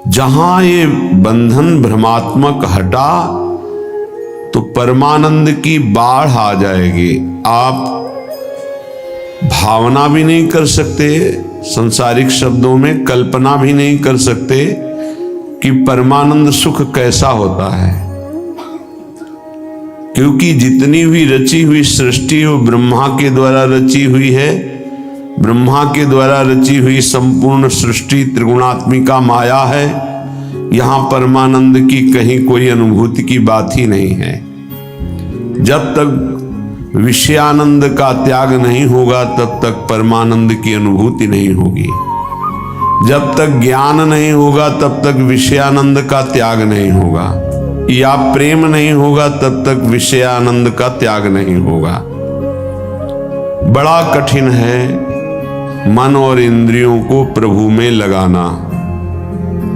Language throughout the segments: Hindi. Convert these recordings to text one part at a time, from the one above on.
जहां ये बंधन भ्रमात्मक हटा तो परमानंद की बाढ़ आ जाएगी। आप भावना भी नहीं कर सकते, संसारिक शब्दों में कल्पना भी नहीं कर सकते कि परमानंद सुख कैसा होता है, क्योंकि जितनी भी रची हुई सृष्टि वो ब्रह्मा के द्वारा रची हुई है। ब्रह्मा के द्वारा रची हुई संपूर्ण सृष्टि त्रिगुणात्मिका माया है। यहां परमानंद की कहीं कोई अनुभूति की बात ही नहीं है। जब तक विषयानंद का त्याग नहीं होगा तब तक परमानंद की अनुभूति नहीं होगी। जब तक ज्ञान नहीं होगा तब तक विषयानंद का त्याग नहीं होगा, या प्रेम नहीं होगा तब तक विषयानंद का त्याग नहीं होगा। बड़ा कठिन है मन और इंद्रियों को प्रभु में लगाना।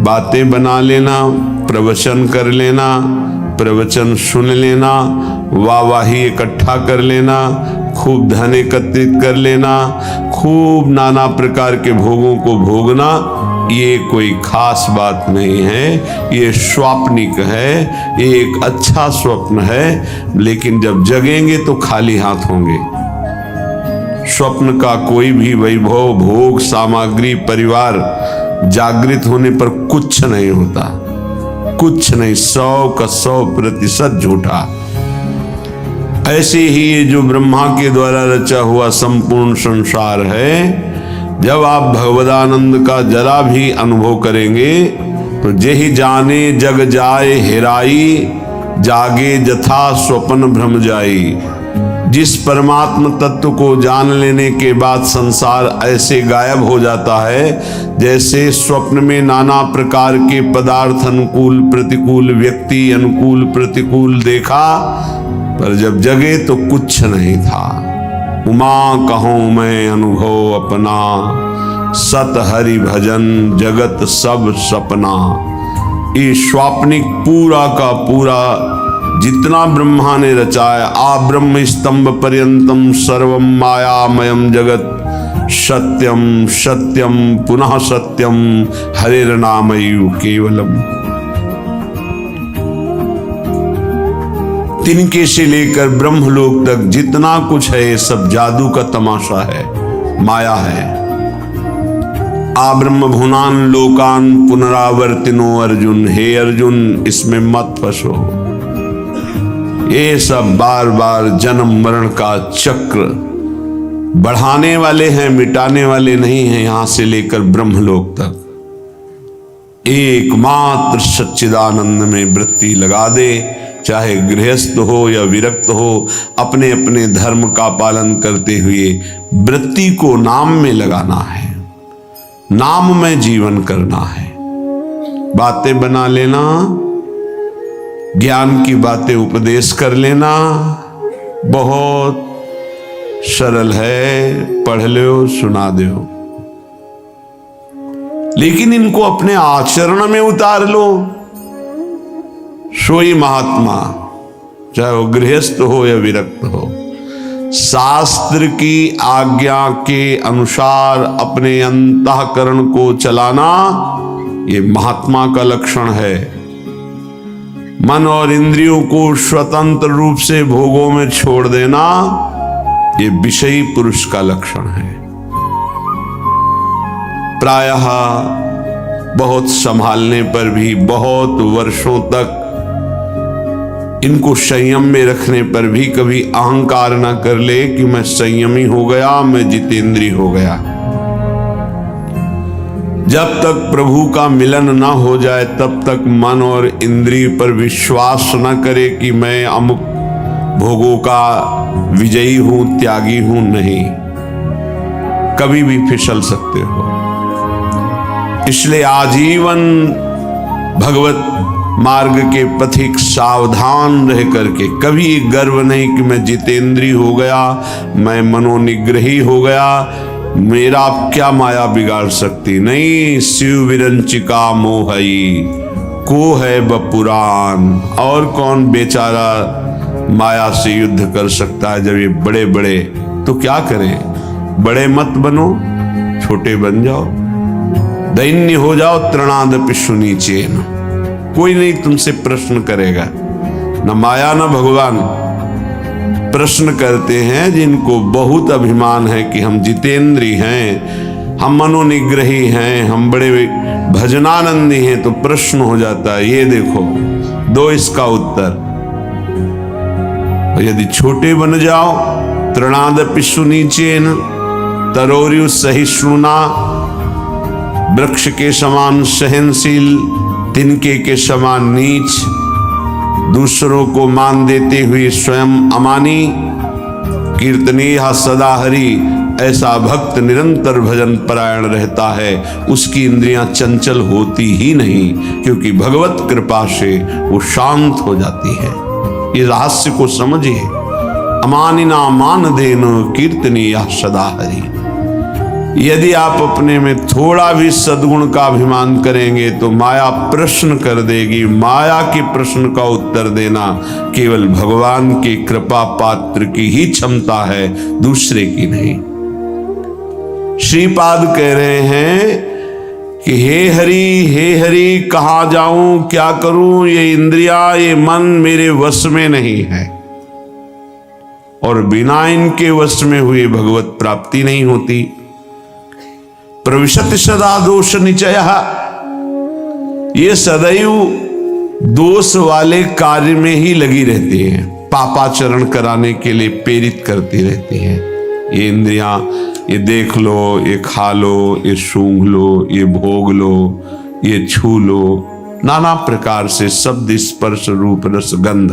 बातें बना लेना, प्रवचन कर लेना, प्रवचन सुन लेना, वाहवाही इकट्ठा कर लेना, खूब धन एकत्रित कर लेना, खूब नाना प्रकार के भोगों को भोगना, ये कोई खास बात नहीं है। ये स्वाप्निक है, ये एक अच्छा स्वप्न है, लेकिन जब जगेंगे तो खाली हाथ होंगे। स्वप्न का कोई भी वैभव, भोग, सामग्री, परिवार जागृत होने पर कुछ नहीं होता, कुछ नहीं, 100% झूठा। ऐसे ही ये जो ब्रह्मा के द्वारा रचा हुआ संपूर्ण संसार है, जब आप भगवदानंद का जरा भी अनुभव करेंगे तो जेहि जाने जग जाए हेराई, जागे जथा स्वप्न भ्रम जाई। जिस परमात्म तत्व को जान लेने के बाद संसार ऐसे गायब हो जाता है जैसे स्वप्न में नाना प्रकार के पदार्थ, अनुकूल प्रतिकूल, व्यक्ति अनुकूल प्रतिकूल देखा, पर जब जगे तो कुछ नहीं था। उमा कहूं मैं अनुभव अपना, सत हरि भजन जगत सब सपना। ये स्वाप्निक पूरा का पूरा जितना ब्रह्मा ने रचाया, आ ब्रह्म स्तंभ पर्यंतम सर्वम मायामयम जगत, सत्यम सत्यम पुनः सत्यम हरेर्नामयु केवलम। तिनके से लेकर ब्रह्मलोक तक जितना कुछ है ये सब जादू का तमाशा है, माया है। आ ब्रह्म भुनान लोकान पुनरावर्तिनो अर्जुन, हे अर्जुन इसमें मत फंसो। ये सब बार बार जन्म मरण का चक्र बढ़ाने वाले हैं, मिटाने वाले नहीं हैं। यहां से लेकर ब्रह्मलोक तक एकमात्र सच्चिदानंद में वृत्ति लगा दे, चाहे गृहस्थ हो या विरक्त हो, अपने अपने धर्म का पालन करते हुए वृत्ति को नाम में लगाना है, नाम में जीवन करना है। बातें बना लेना, ज्ञान की बातें उपदेश कर लेना बहुत सरल है, पढ़ लो सुना दो, लेकिन इनको अपने आचरण में उतार लो। सोई महात्मा, चाहे वो गृहस्थ हो या विरक्त हो, शास्त्र की आज्ञा के अनुसार अपने अंतःकरण को चलाना ये महात्मा का लक्षण है। मन और इंद्रियों को स्वतंत्र रूप से भोगों में छोड़ देना ये विषयी पुरुष का लक्षण है। प्रायः बहुत संभालने पर भी, बहुत वर्षों तक इनको संयम में रखने पर भी कभी अहंकार ना कर ले कि मैं संयमी हो गया, मैं जितेंद्री हो गया। जब तक प्रभु का मिलन न हो जाए तब तक मन और इंद्रिय पर विश्वास न करे कि मैं अमुक भोगों का विजयी हूं, त्यागी हूं। नहीं, कभी भी फिसल सकते हो। इसलिए आजीवन भगवत मार्ग के पथिक सावधान रह करके कभी गर्व नहीं कि मैं जितेंद्री हो गया, मैं मनोनिग्रही हो गया, मेरा क्या माया बिगाड़ सकती। नहीं, शिव विरंचिका मोहई को है बपुरान। और कौन बेचारा माया से युद्ध कर सकता है जब ये बड़े बड़े, तो क्या करें, बड़े मत बनो, छोटे बन जाओ। दैन्य हो जाओ तृणादपि सुनीचेन, कोई नहीं तुमसे प्रश्न करेगा, न माया न भगवान। प्रश्न करते हैं जिनको बहुत अभिमान है कि हम जितेंद्री हैं, हम मनोनिग्रही हैं, हम बड़े भजनानंदी हैं, तो प्रश्न हो जाता है ये देखो, दो इसका उत्तर। यदि छोटे बन जाओ, तृणादपि सुनीचेन तरोर्यु सहिष्णुना, वृक्ष के समान सहनशील, तिनके के समान नीच, दूसरों को मान देते हुए स्वयं अमानी, कीर्तनीय सदा हरि, ऐसा भक्त निरंतर भजन परायण रहता है, उसकी इंद्रियां चंचल होती ही नहीं, क्योंकि भगवत कृपा से वो शांत हो जाती है। ये रहस्य को समझिए। अमानिना मान देन कीर्तनीय सदा हरि। यदि आप अपने में थोड़ा भी सद्गुण का अभिमान करेंगे तो माया प्रश्न कर देगी। माया के प्रश्न का उत्तर देना केवल भगवान की कृपा पात्र की ही क्षमता है, दूसरे की नहीं। श्रीपाद कह रहे हैं कि हे हरि कहाँ जाऊं, क्या करूं, ये इंद्रिया ये मन मेरे वश में नहीं है, और बिना इनके वश में हुए भगवत प्राप्ति नहीं होती। प्रविशति सदा दोष निचय, ये सदैव दोष वाले कार्य में ही लगी रहती हैं, पापाचरण कराने के लिए प्रेरित करती रहती हैं। ये इंद्रियां, ये देख लो, ये खा लो, ये सूंघ लो, ये भोग लो, ये छू लो, नाना प्रकार से शब्द स्पर्श रूप रस गंध।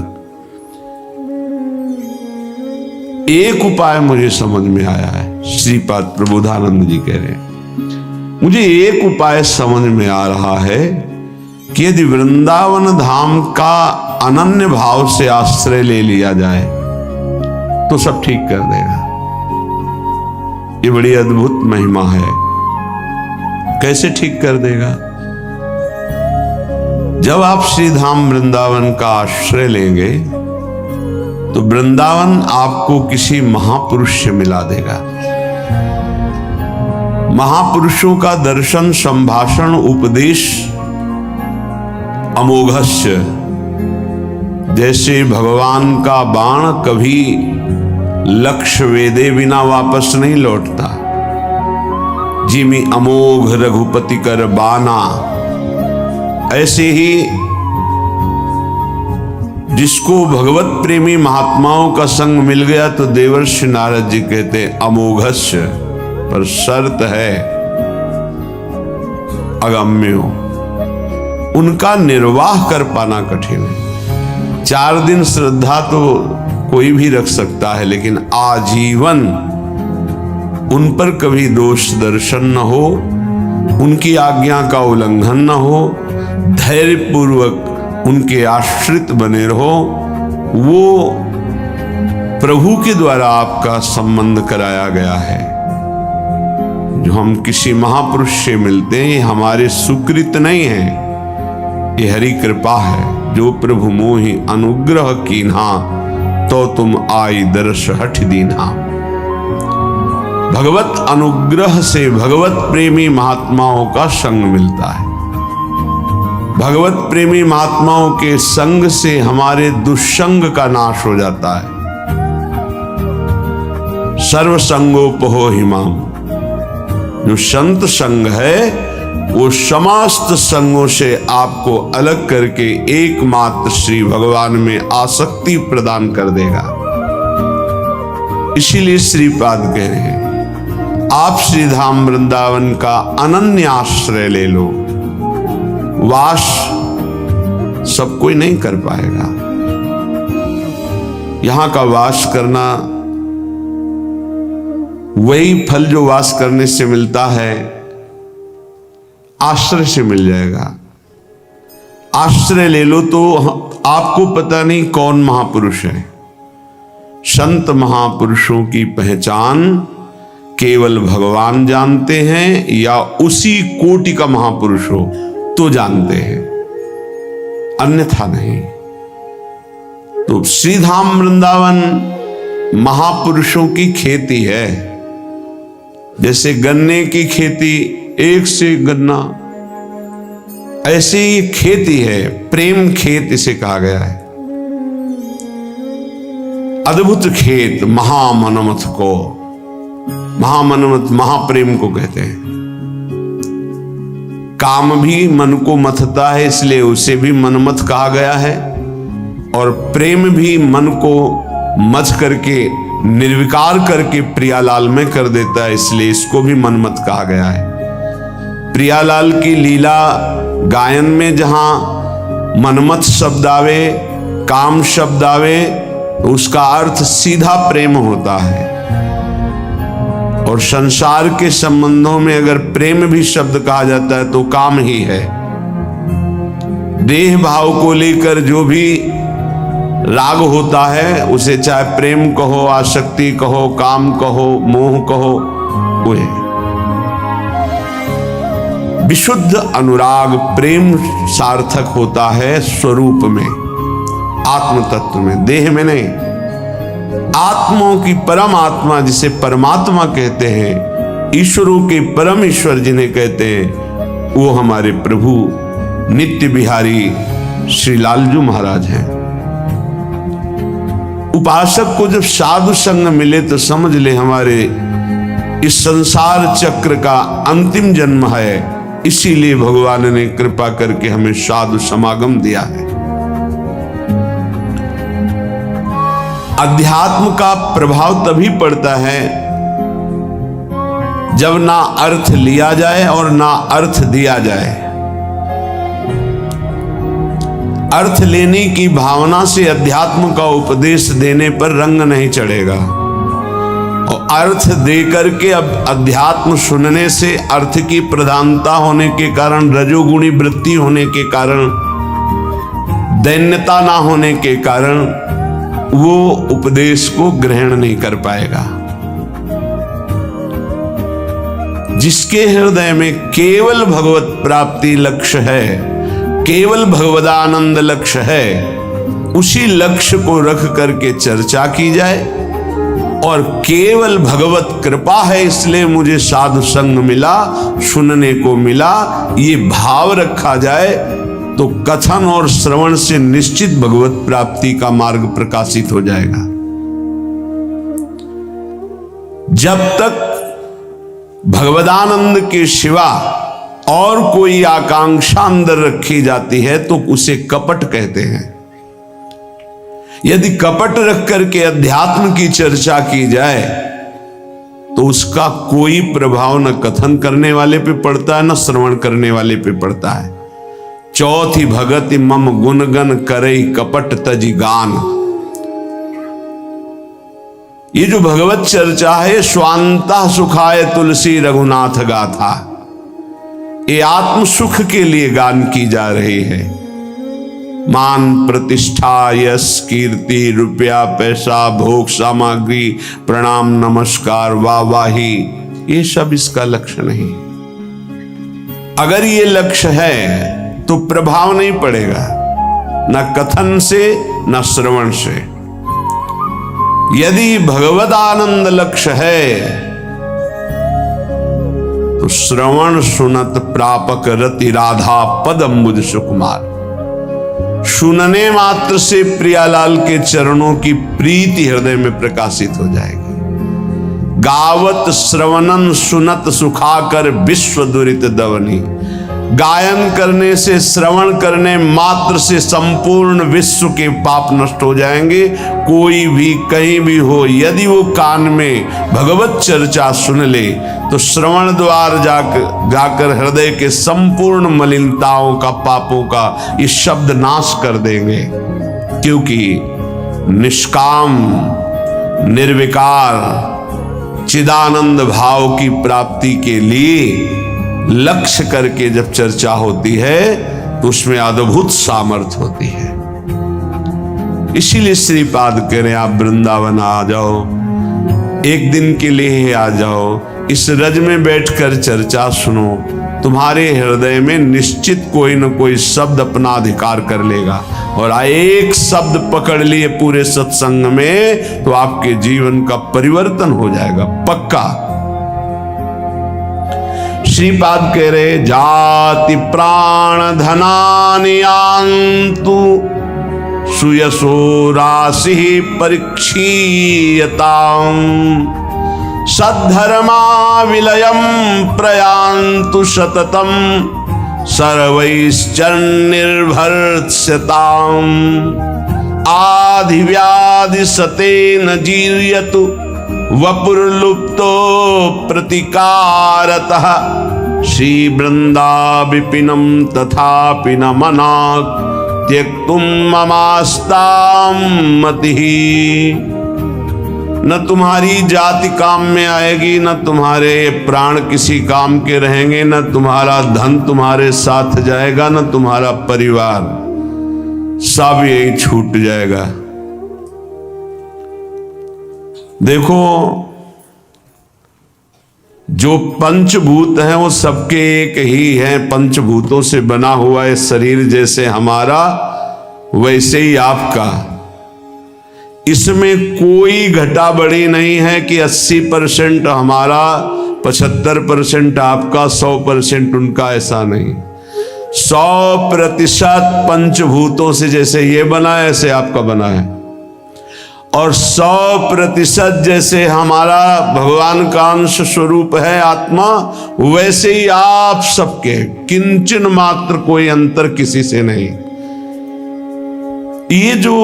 एक उपाय मुझे समझ में आया है, श्रीपाद प्रबोधानंद जी कह रहे हैं, मुझे एक उपाय समझ में आ रहा है कि यदि वृंदावन धाम का अनन्य भाव से आश्रय ले लिया जाए तो सब ठीक कर देगा। ये बड़ी अद्भुत महिमा है। कैसे ठीक कर देगा? जब आप श्री धाम वृंदावन का आश्रय लेंगे तो वृंदावन आपको किसी महापुरुष से मिला देगा। महापुरुषों का दर्शन, संभाषण, उपदेश अमोघस्य। जैसे भगवान का बाण कभी लक्ष्य वेदे बिना वापस नहीं लौटता, जिमी अमोघ रघुपति कर बाना, ऐसे ही जिसको भगवत प्रेमी महात्माओं का संग मिल गया तो देवर्षि नारद जी कहते अमोघस्य, पर शर्त है अगम्य हो, उनका निर्वाह कर पाना कठिन है। 4 दिन श्रद्धा तो कोई भी रख सकता है, लेकिन आजीवन उन पर कभी दोष दर्शन न हो, उनकी आज्ञा का उल्लंघन न हो, धैर्य पूर्वक उनके आश्रित बने रहो। वो प्रभु के द्वारा आपका संबंध कराया गया है। जो हम किसी महापुरुष से मिलते हैं ये हमारे सुकृत नहीं है, ये हरि कृपा है। जो प्रभु मोहि अनुग्रह कीन्हा, तो तुम आई दर्श हठ दीन्हा। भगवत अनुग्रह से भगवत प्रेमी महात्माओं का संग मिलता है। भगवत प्रेमी महात्माओं के संग से हमारे दुष्संग का नाश हो जाता है। सर्व संगोपहो हिमाम, जो संत संग है वो समस्त संगों से आपको अलग करके एकमात्र श्री भगवान में आसक्ति प्रदान कर देगा। इसीलिए श्रीपाद कह रहे हैं आप श्री धाम वृंदावन का अनन्य आश्रय ले लो। वास सब कोई नहीं कर पाएगा। यहां का वास करना वही फल जो वास करने से मिलता है आश्रय से मिल जाएगा। आश्रय ले लो तो आपको पता नहीं कौन महापुरुष है। संत महापुरुषों की पहचान केवल भगवान जानते हैं या उसी कोटि का महापुरुष हो तो जानते हैं, अन्यथा नहीं। तो श्रीधाम वृंदावन महापुरुषों की खेती है। जैसे गन्ने की खेती एक से एक गन्ना। ऐसे ही खेती है, प्रेम खेत इसे कहा गया है। अद्भुत खेत महामनमथ को, महामनमथ महाप्रेम को कहते हैं। काम भी मन को मथता है, इसलिए उसे भी मनमथ कहा गया है। और प्रेम भी मन को मथ करके निर्विकार करके प्रियालाल में कर देता है, इसलिए इसको भी मनमथ कहा गया है। प्रियालाल की लीला गायन में जहां मनमथ शब्द आवे, काम शब्द आवे, तो उसका अर्थ सीधा प्रेम होता है। और संसार के संबंधों में अगर प्रेम भी शब्द कहा जाता है तो काम ही है। देह भाव को लेकर जो भी राग होता है उसे चाहे प्रेम कहो, आसक्ति कहो, काम कहो, मोह कहो, वो है। विशुद्ध अनुराग प्रेम सार्थक होता है स्वरूप में, आत्म तत्व में, देह में नहीं। आत्माओं की परम आत्मा जिसे परमात्मा कहते हैं, ईश्वरों के परम ईश्वर जिन्हें कहते हैं, वो हमारे प्रभु नित्य बिहारी श्री लालजू महाराज हैं। उपासक को जब साधु संग मिले तो समझ ले हमारे इस संसार चक्र का अंतिम जन्म है, इसीलिए भगवान ने कृपा करके हमें साधु समागम दिया है। अध्यात्म का प्रभाव तभी पड़ता है जब ना अर्थ लिया जाए और ना अर्थ दिया जाए। अर्थ लेने की भावना से अध्यात्म का उपदेश देने पर रंग नहीं चढ़ेगा, और अर्थ देकर के अब अध्यात्म सुनने से अर्थ की प्रधानता होने के कारण, रजोगुणी वृत्ति होने के कारण, दैन्यता ना होने के कारण वो उपदेश को ग्रहण नहीं कर पाएगा। जिसके हृदय में केवल भगवत प्राप्ति लक्ष्य है, केवल भगवदानंद लक्ष्य है, उसी लक्ष्य को रख करके चर्चा की जाए। और केवल भगवत कृपा है इसलिए मुझे साधु संग मिला, सुनने को मिला, ये भाव रखा जाए तो कथन और श्रवण से निश्चित भगवत प्राप्ति का मार्ग प्रकाशित हो जाएगा। जब तक भगवदानंद के सिवा और कोई आकांक्षा अंदर रखी जाती है तो उसे कपट कहते हैं। यदि कपट रख करके अध्यात्म की चर्चा की जाए तो उसका कोई प्रभाव न कथन करने वाले पे पड़ता है, न श्रवण करने वाले पे पड़ता है। चौथी भगति मम गुणगन करई कपट तजी गान। ये जो भगवत चर्चा है, स्वांता सुखाय तुलसी रघुनाथ गाथा, ये आत्म सुख के लिए गान की जा रही है। मान प्रतिष्ठा यश कीर्ति रुपया पैसा भोग सामग्री प्रणाम नमस्कार वाहवाही, ये सब इसका लक्ष्य नहीं। अगर ये लक्ष्य है तो प्रभाव नहीं पड़ेगा, न कथन से न श्रवण से। यदि भगवद आनंद लक्ष्य है तो श्रवण सुनत प्रापक रति राधा पद अम्बुज सुकुमार। सुनने मात्र से प्रियालाल के चरणों की प्रीति हृदय में प्रकाशित हो जाएगी। गावत श्रवणन सुनत सुखाकर विश्व दुरित दवनी। गायन करने से, श्रवण करने मात्र से संपूर्ण विश्व के पाप नष्ट हो जाएंगे। कोई भी कहीं भी हो, यदि वो कान में भगवत चर्चा सुन ले तो श्रवण द्वार जाकर हृदय के संपूर्ण मलिनताओं का, पापों का ये शब्द नाश कर देंगे। क्योंकि निष्काम निर्विकार चिदानंद भाव की प्राप्ति के लिए लक्ष्य करके जब चर्चा होती है तो उसमें अद्भुत सामर्थ्य होती है। इसीलिए श्रीपाद कह रहे आप वृंदावन आ जाओ, एक दिन के लिए ही आ जाओ, इस रज में बैठकर चर्चा सुनो, तुम्हारे हृदय में निश्चित कोई न कोई शब्द अपना अधिकार कर लेगा। और एक शब्द पकड़ लिए पूरे सत्संग में तो आपके जीवन का परिवर्तन हो जाएगा पक्का। श्रीपाद कह रहे जाति प्राण धनानि यान्तु सुयशो राशि परीक्षीयताम् सद्धर्मा विलयम प्रयान्तु सततम सर्वैश्चर्निर्भर्त्स्यताम् आधिव्याधि सतेन जीर्यतु वपुर्लुप्तो प्रतिकारतः श्री वृंदा विपिनम तथापि न मनाक् त्यक्तुम ममास्तां मतिः। न तुम्हारी जाति काम में आएगी, न तुम्हारे प्राण किसी काम के रहेंगे, न तुम्हारा धन तुम्हारे साथ जाएगा, न तुम्हारा परिवार, सब यही छूट जाएगा। देखो, जो पंचभूत हैं वो सबके एक ही हैं। पंचभूतों से बना हुआ है शरीर, जैसे हमारा वैसे ही आपका। इसमें कोई घटा बढ़ी नहीं है कि 80% हमारा, 75% आपका, 100% उनका, ऐसा नहीं। 100% पंचभूतों से जैसे ये बना है ऐसे आपका बना है, और 100% जैसे हमारा भगवान का अंश स्वरूप है आत्मा, वैसे ही आप सबके किंचन मात्र कोई अंतर किसी से नहीं। ये जो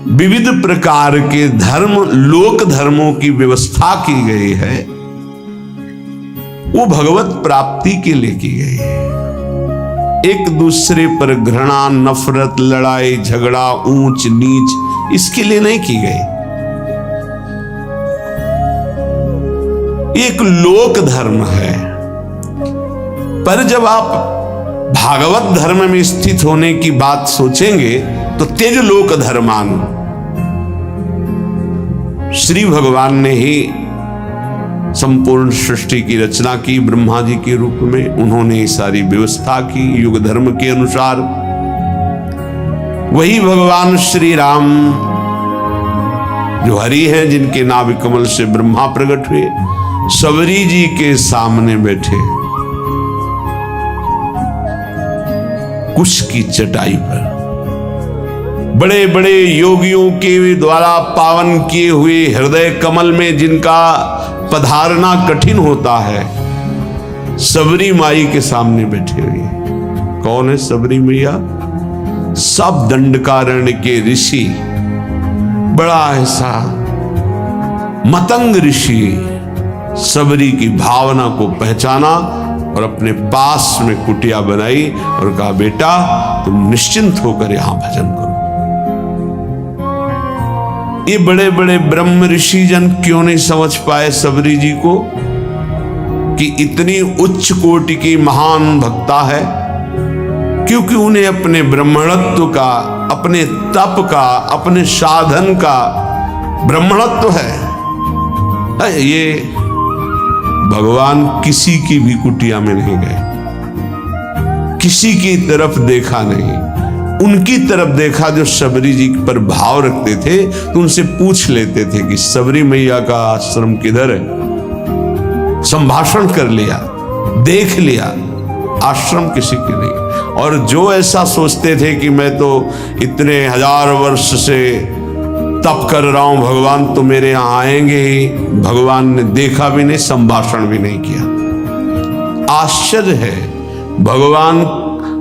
विविध प्रकार के धर्म, लोक धर्मों की व्यवस्था की गई है, वो भगवत प्राप्ति के लिए की गई है। एक दूसरे पर घृणा, नफरत, लड़ाई झगड़ा, ऊंच नीच, इसके लिए नहीं की गई। एक लोक धर्म है। पर जब आप भागवत धर्म में स्थित होने की बात सोचेंगे तो तेज लोक धर्मान, श्री भगवान ने ही संपूर्ण सृष्टि की रचना की ब्रह्मा जी के रूप में। उन्होंने सारी व्यवस्था की युग धर्म के अनुसार। वही भगवान श्री राम जो हरि हैं, जिनके नाभि कमल से ब्रह्मा प्रकट हुए, सबरी जी के सामने बैठे कुश की चटाई पर, बड़े बड़े योगियों के द्वारा पावन किए हुए हृदय कमल में जिनका पधारना कठिन होता है, सबरी माई के सामने बैठे हुए। कौन है सबरी मैया? सब दंडकारण्य के ऋषि, बड़ा ऐसा मतंग ऋषि सबरी की भावना को पहचाना और अपने पास में कुटिया बनाई और कहा, बेटा तुम निश्चिंत होकर यहां भजन करो। ये बड़े बड़े ब्रह्म ऋषि जन क्यों नहीं समझ पाए सबरी जी को कि इतनी उच्च कोटि की महान भक्ता है? क्योंकि उन्हें अपने ब्रह्मणत्व का, अपने तप का, अपने साधन का ब्रह्मणत्व है। ये भगवान किसी की भी कुटिया में नहीं गए, किसी की तरफ देखा नहीं, उनकी तरफ देखा जो सबरी जी पर भाव रखते थे। तो उनसे पूछ लेते थे कि सबरी मैया का आश्रम किधर है। संभाषण कर लिया, देख लिया, आश्रम किसी के नहीं। और जो ऐसा सोचते थे कि मैं तो इतने 1000 वर्ष से तप कर रहा हूं, भगवान तो मेरे यहां आएंगे ही, भगवान ने देखा भी नहीं, संभाषण भी नहीं किया। आश्चर्य है, भगवान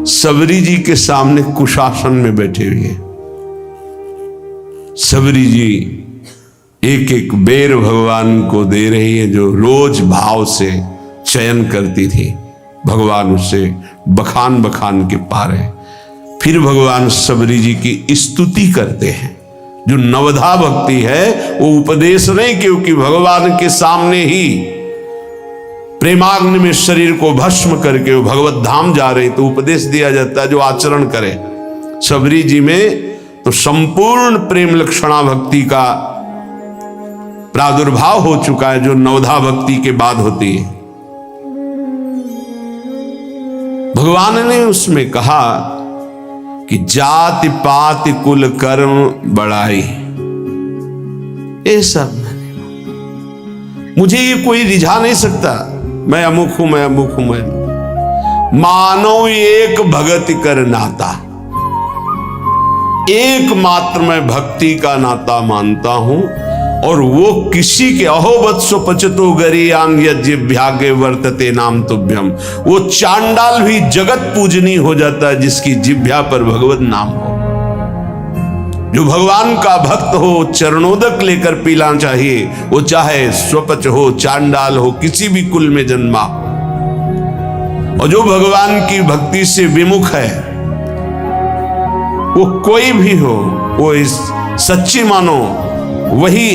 सबरी जी के सामने कुशासन में बैठे हुए। सबरी जी एक एक बेर भगवान को दे रही है, जो रोज भाव से चयन करती थी। भगवान उसे बखान बखान के पा रहे। फिर भगवान सबरी जी की स्तुति करते हैं। जो नवधा भक्ति है वो उपदेश नहीं, क्योंकि भगवान के सामने ही प्रेमाग्नि में शरीर को भस्म करके वो भगवत धाम जा रहे, तो उपदेश दिया जाता है जो आचरण करे। सबरी जी में तो संपूर्ण प्रेम लक्षणा भक्ति का प्रादुर्भाव हो चुका है, जो नवधा भक्ति के बाद होती है। भगवान ने उसमें कहा कि जाति पाति कुल कर्म बढ़ाई, ये सब मुझे ये कोई रिझा नहीं सकता। मैं अमुक हूं, मैं अमुक हूं, मैं मानो एक भगति कर नाता, एकमात्र मैं भक्ति का नाता मानता हूं, और वो किसी के अहोवत्सो पचतो गरीयान यज्ञभ्यागे वर्तते नाम तुभ्यम, वो चांडाल भी जगत पूजनी हो जाता है जिसकी जिभ्या पर भगवत नाम हो। जो भगवान का भक्त हो, चरणोदक लेकर पीना चाहिए, वो चाहे स्वपच हो, चांडाल हो, किसी भी कुल में जन्मा हो। और जो भगवान की भक्ति से विमुख है, वो कोई भी हो, वो इस सच्ची मानो वही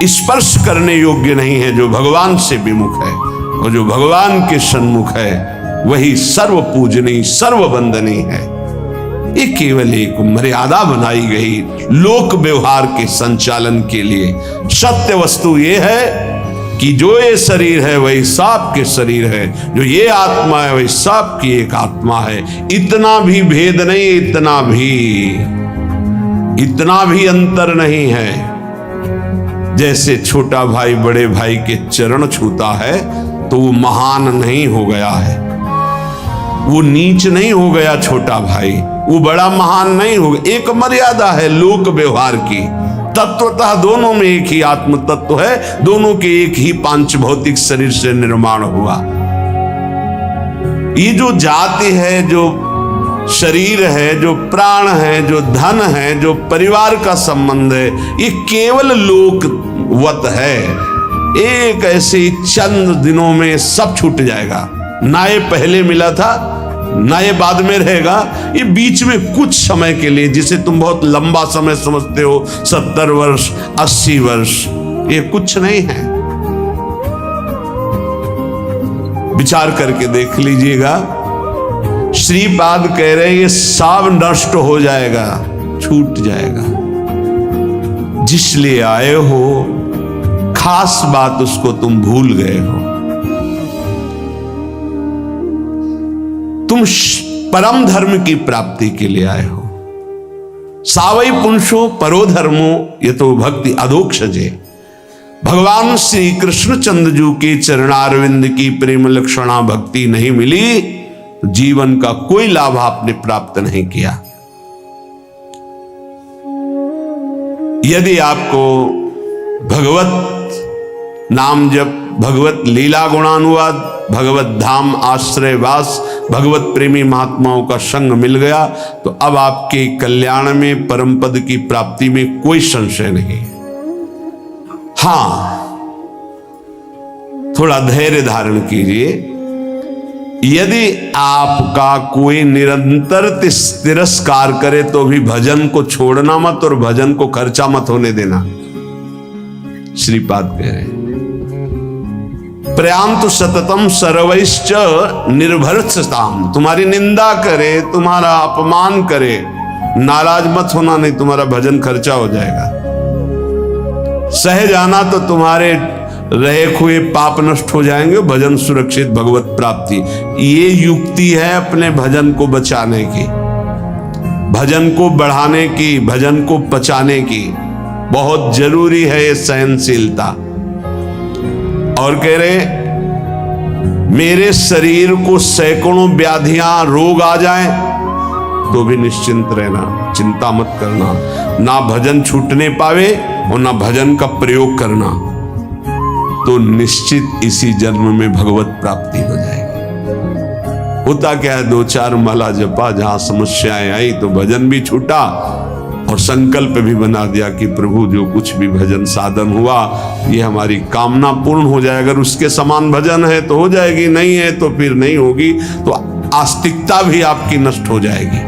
स्पर्श करने योग्य नहीं है जो भगवान से विमुख है। और जो भगवान के सन्मुख है वही सर्व पूजनीय, सर्व वंदनीय है। ये केवल एक मर्यादा बनाई गई लोक व्यवहार के संचालन के लिए। सत्य वस्तु ये है कि जो ये शरीर है वही सांप के शरीर है, जो ये आत्मा है वही सांप की एक आत्मा है। इतना भी भेद नहीं, इतना भी अंतर नहीं है। जैसे छोटा भाई बड़े भाई के चरण छूता है तो वो महान नहीं हो गया है, वो नीच नहीं हो गया छोटा भाई, वो बड़ा महान नहीं हो गया। एक मर्यादा है लोक व्यवहार की। तत्वतः दोनों में एक ही आत्म तत्व है, दोनों के एक ही पांच भौतिक शरीर से निर्माण हुआ। ये जो जाति है, जो शरीर है, जो प्राण है, जो धन है, जो परिवार का संबंध है, ये केवल लोकवत है। एक ऐसे चंद दिनों में सब छूट जाएगा। ना ये पहले मिला था, ना ये बाद में रहेगा। ये बीच में कुछ समय के लिए, जिसे तुम बहुत लंबा समय समझते हो, 70 वर्ष 80 वर्ष, ये कुछ नहीं है। विचार करके देख लीजिएगा। श्रीपाद कह रहे ये सब नष्ट हो जाएगा, छूट जाएगा। जिस लिए आए हो खास बात उसको तुम भूल गए हो। तुम परम धर्म की प्राप्ति के लिए आए हो। सावई पुंसो परो धर्मो ये तो भक्ति अधोक्षजे। भगवान श्री कृष्ण चंद्रजू के चरणारविंद की प्रेम लक्षणा भक्ति नहीं मिली, जीवन का कोई लाभ आपने प्राप्त नहीं किया। यदि आपको भगवत नाम जप, भगवत लीला गुणानुवाद, भगवत धाम आश्रयवास, भगवत प्रेमी महात्माओं का संग मिल गया तो अब आपके कल्याण में, परम पद की प्राप्ति में कोई संशय नहीं। हां, थोड़ा धैर्य धारण कीजिए। यदि आपका कोई निरंतर तिरस्कार करे तो भी भजन को छोड़ना मत और भजन को खर्चा मत होने देना। श्रीपाद कह रहे प्रयांतु सततम सर्वैश्च निर्भरताम। तुम्हारी निंदा करे, तुम्हारा अपमान करे, नाराज मत होना, नहीं तुम्हारा भजन खर्चा हो जाएगा। सह जाना तो तुम्हारे रहे हुए पाप नष्ट हो जाएंगे, भजन सुरक्षित, भगवत प्राप्ति। ये युक्ति है अपने भजन को बचाने की, भजन को बढ़ाने की, भजन को पचाने की। बहुत जरूरी है ये सहनशीलता। और कह रहे मेरे शरीर को सैकड़ों व्याधियां, रोग आ जाएं तो भी निश्चिंत रहना, चिंता मत करना। ना भजन छूटने पावे और ना भजन का प्रयोग करना, तो निश्चित इसी जन्म में भगवत प्राप्ति हो जाएगी। होता क्या है, 2-4 माला जपा, जहां समस्याएं आई तो भजन भी छूटा और संकल्प भी बना दिया कि प्रभु जो कुछ भी भजन साधन हुआ ये हमारी कामना पूर्ण हो जाए। अगर उसके समान भजन है तो हो जाएगी, नहीं है तो फिर नहीं होगी। तो आस्तिकता भी आपकी नष्ट हो जाएगी।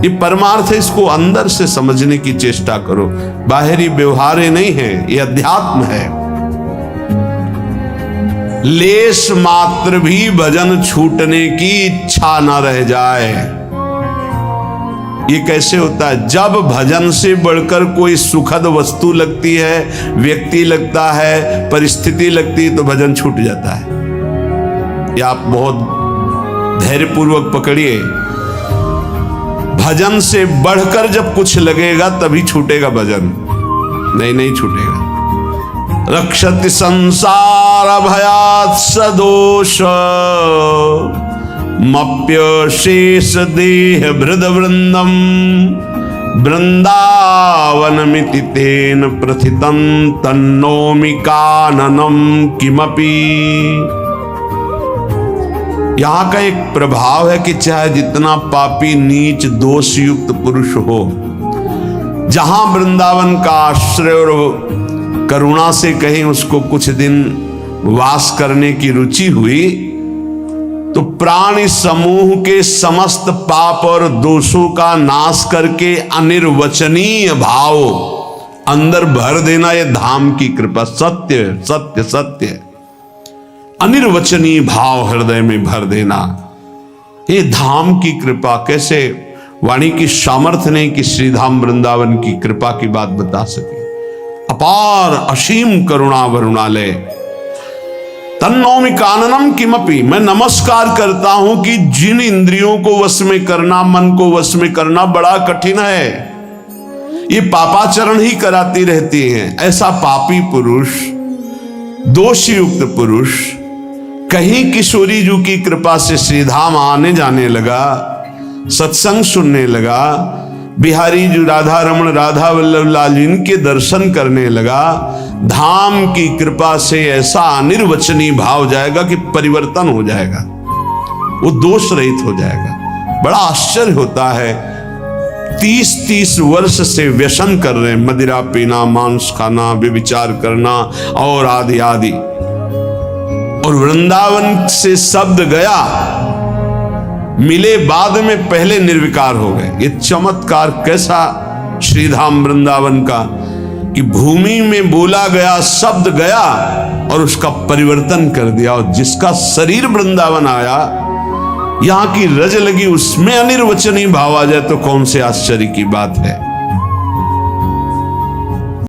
ये परमार्थ है, इसको अंदर से समझने की चेष्टा करो। बाहरी व्यवहार नहीं है, ये अध्यात्म है। लेश मात्र भी भजन छूटने की इच्छा ना रह जाए। ये कैसे होता है? जब भजन से बढ़कर कोई सुखद वस्तु लगती है, व्यक्ति लगता है, परिस्थिति लगती है, तो भजन छूट जाता है। ये आप बहुत धैर्यपूर्वक पकड़िए। भजन से बढ़कर जब कुछ लगेगा तभी छूटेगा भजन, नहीं छूटेगा। रक्षति संसार भयात् सदोष मप्य शेष देह भृद वृंदम वृंदावनमिति तेन प्रथितं तन्नोमि काननम किमपि। यहां का एक प्रभाव है कि चाहे जितना पापी नीच दोष युक्त पुरुष हो, जहां वृंदावन का आश्रय और करुणा से कहीं उसको कुछ दिन वास करने की रुचि हुई, तो प्राणी समूह के समस्त पाप और दोषों का नाश करके अनिर्वचनीय भाव अंदर भर देना, यह धाम की कृपा। सत्य सत्य सत्य, अनिर्वचनीय भाव हृदय में भर देना, ये धाम की कृपा। कैसे वाणी की सामर्थ्य नहीं कि श्रीधाम वृंदावन की कृपा की बात बता सके। अपार असीम करुणा वरुणालय। तन्नोमि काननम किमपि, मैं नमस्कार करता हूं कि जिन इंद्रियों को वश में करना, मन को वश में करना बड़ा कठिन है, ये पापाचरण ही कराती रहती हैं। ऐसा पापी पुरुष, दोषयुक्त पुरुष कहीं किशोरी जी की कृपा से श्रीधाम आने जाने लगा, सत्संग सुनने लगा, बिहारी जी राधा रमण राधा वल्लभ लाल इनके दर्शन करने लगा। धाम की कृपा से ऐसा अनिर्वचनीय भाव जाएगा कि परिवर्तन हो जाएगा, वो दोष रहित हो जाएगा। बड़ा आश्चर्य होता है। 30-30 वर्ष से व्यसन कर रहे हैं, मदिरा पीना, मांस खाना, व्यभिचार करना और आदि आदि, और वृंदावन से शब्द गया, मिले बाद में पहले निर्विकार हो गए। ये चमत्कार कैसा श्रीधाम वृंदावन का, कि भूमि में बोला गया शब्द गया और उसका परिवर्तन कर दिया। और जिसका शरीर वृंदावन आया, यहां की रज लगी, उसमें अनिर्वचनीय भाव आ जाए तो कौन से आश्चर्य की बात है।